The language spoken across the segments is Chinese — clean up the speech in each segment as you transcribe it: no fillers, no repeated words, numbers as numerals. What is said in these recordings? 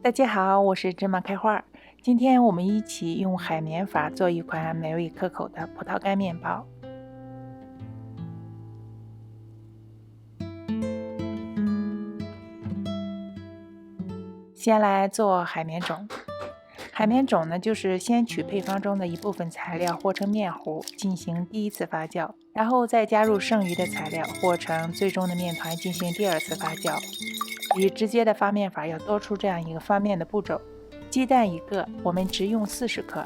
大家好，我是芝麻开花。今天我们一起用海绵法做一款美味可口的葡萄干面包。先来做海绵种。海绵种呢，就是先取配方中的一部分材料和成面糊，进行第一次发酵，然后再加入剩余的材料和成最终的面团进行第二次发酵。比直接的发面法要多出这样一个发面的步骤。鸡蛋1个，我们只用40克，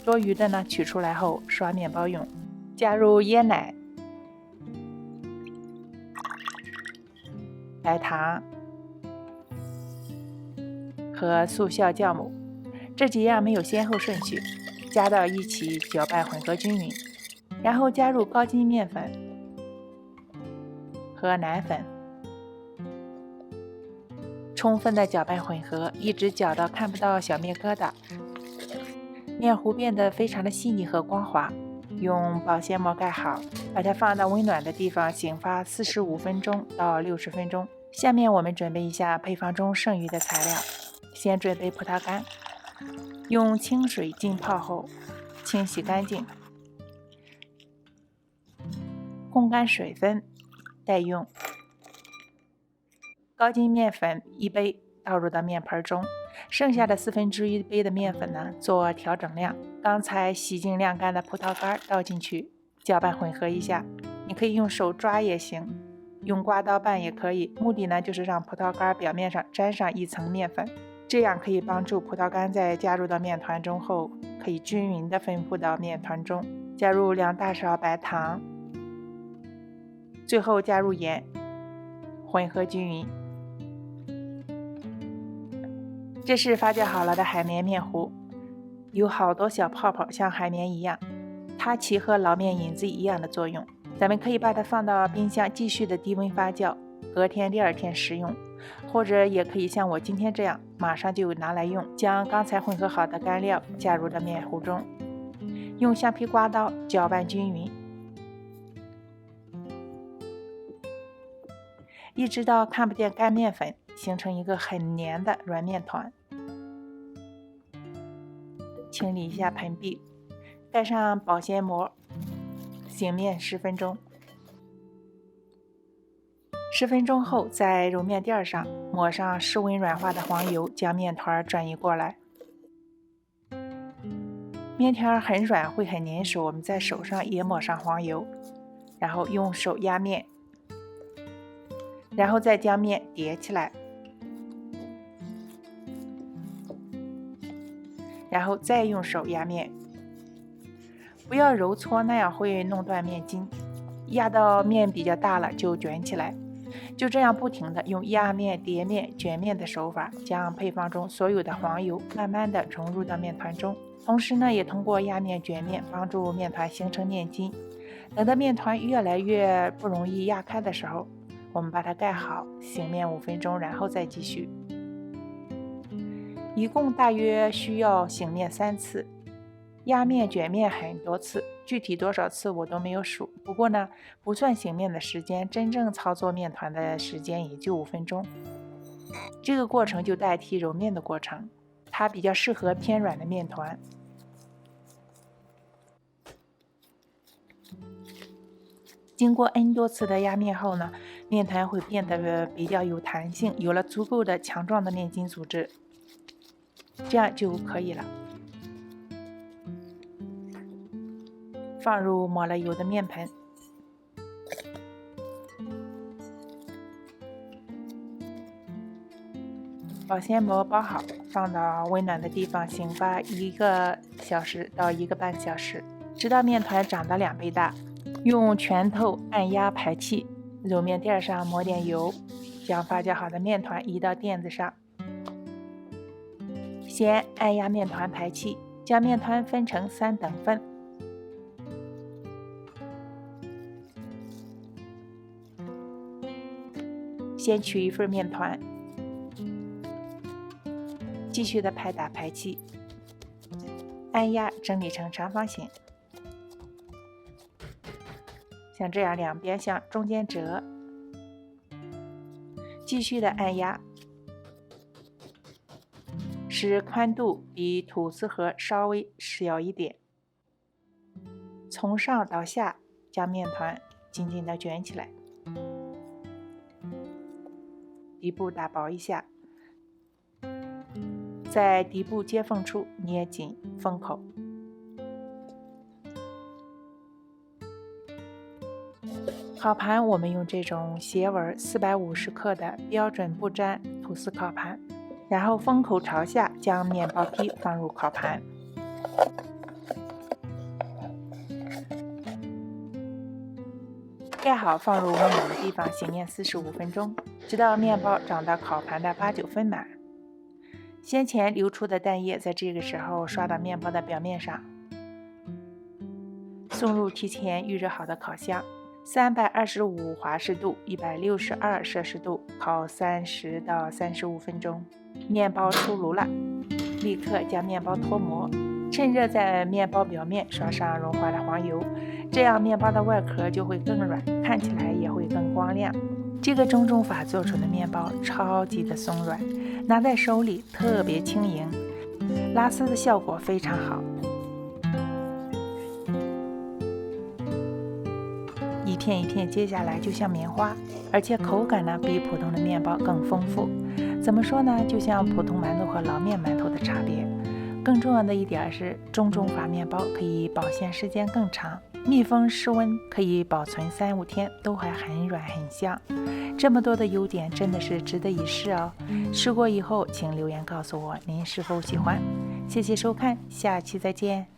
多余的呢取出来后刷面包用。加入椰奶、白糖和速效酵母，这几样没有先后顺序，加到一起搅拌混合均匀，然后加入高筋面粉和奶粉，充分的搅拌混合，一直搅到看不到小面疙瘩，面糊变得非常的细腻和光滑。用保鲜膜盖好，把它放到温暖的地方醒发45分钟到60分钟。下面我们准备一下配方中剩余的材料。先准备葡萄干，用清水浸泡后清洗干净，烘干水分待用。高筋面粉1杯倒入到面盆中，剩下的1/4杯的面粉呢做调整量。刚才洗净晾干的葡萄干倒进去，搅拌混合一下。你可以用手抓也行，用刮刀拌也可以。目的呢就是让葡萄干表面上沾上一层面粉，这样可以帮助葡萄干在加入到面团中后，可以均匀的分布到面团中。加入2大勺白糖，最后加入盐，混合均匀。这是发酵好了的海绵面糊，有好多小泡泡，像海绵一样，它起和老面引子一样的作用。咱们可以把它放到冰箱继续的低温发酵，隔天第2天食用，或者也可以像我今天这样马上就拿来用。将刚才混合好的干料加入到面糊中，用橡皮刮刀搅拌均匀，一直到看不见干面粉，形成一个很黏的软面团。清理一下盆壁，盖上保鲜膜，醒面10分钟。10分钟后，在揉面垫上抹上室温软化的黄油，将面团转移过来。面条很软，会很粘手，我们在手上也抹上黄油，然后用手压面，然后再将面叠起来，然后再用手压面，不要揉搓，那样会弄断面筋。压到面比较大了就卷起来，就这样不停的用压面、叠面、卷面的手法，将配方中所有的黄油慢慢的融入到面团中。同时呢，也通过压面、卷面帮助面团形成面筋。等到面团越来越不容易压开的时候，我们把它盖好，醒面5分钟，然后再继续。一共大约需要醒面3次，压面卷面很多次，具体多少次我都没有数。不过呢，不算醒面的时间，真正操作面团的时间也就5分钟。这个过程就代替揉面的过程，它比较适合偏软的面团。经过 N 多次的压面后呢，面团会变得比较有弹性，有了足够的强壮的面筋组织，这样就可以了。放入抹了油的面盆，保鲜膜包好，放到温暖的地方醒发1个小时到1个半小时，直到面团长得2倍大。用拳头按压排气，揉面垫上抹点油，将发酵好的面团移到垫子上。先按压面团排气，将面团分成3等份。先取1份面团，继续的拍打排气，按压整理成长方形，像这样2边向中间折，继续的按压，使宽度比吐司盒稍微小一点。从上到下将面团紧紧地卷起来，底部打薄一下，在底部接缝处捏紧封口。烤盘我们用这种斜纹450克的标准不粘吐司烤盘，然后封口朝下将面包坯放入烤盘。盖好，放入温暖的地方醒面45分钟，直到面包长到烤盘的8、9分满。先前流出的蛋液在这个时候刷到面包的表面上，送入提前预热好的烤箱，325华氏度、162摄氏度烤30到35分钟。面包出炉了，立刻将面包脱模，趁热在面包表面刷上融化的黄油，这样面包的外壳就会更软，看起来也会更光亮。这个中重法做出的面包超级的松软，拿在手里特别轻盈，拉丝的效果非常好。一片一片接下来就像棉花，而且口感呢比普通的面包更丰富。怎么说呢？就像普通馒头和捞面馒头的差别。更重要的一点是，中重法面包可以保鲜时间更长，密封室温可以保存3、5天，都还很软很香。这么多的优点真的是值得一试哦！试过以后请留言告诉我您是否喜欢。谢谢收看，下期再见。